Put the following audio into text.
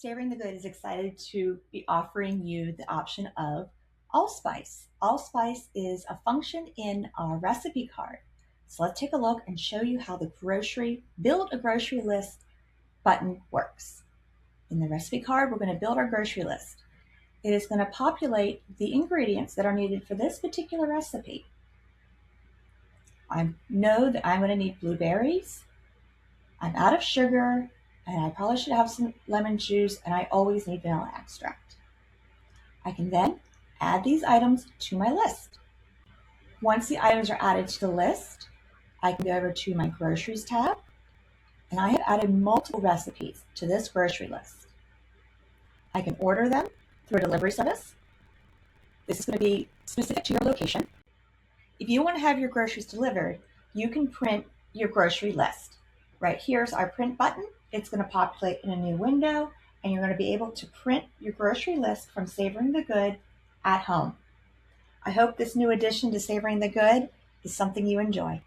Savoring the Good is excited to be offering you the option of Allspice. Allspice is a function in our recipe card. So let's take a look and show you how the build a grocery list button works. In the recipe card, we're going to build our grocery list. It is going to populate the ingredients that are needed for this particular recipe. I know that I'm going to need blueberries. I'm out of sugar, and I probably should have some lemon juice, and I always need vanilla extract. I can then add these items to my list. Once the items are added to the list, I can go over to my groceries tab, and I have added multiple recipes to this grocery list. I can order them through a delivery service. This is going to be specific to your location. If you want to have your groceries delivered, you can print your grocery list. Right here's our print button. It's going to populate in a new window, and you're going to be able to print your grocery list from Savoring the Good at home. I hope this new addition to Savoring the Good is something you enjoy.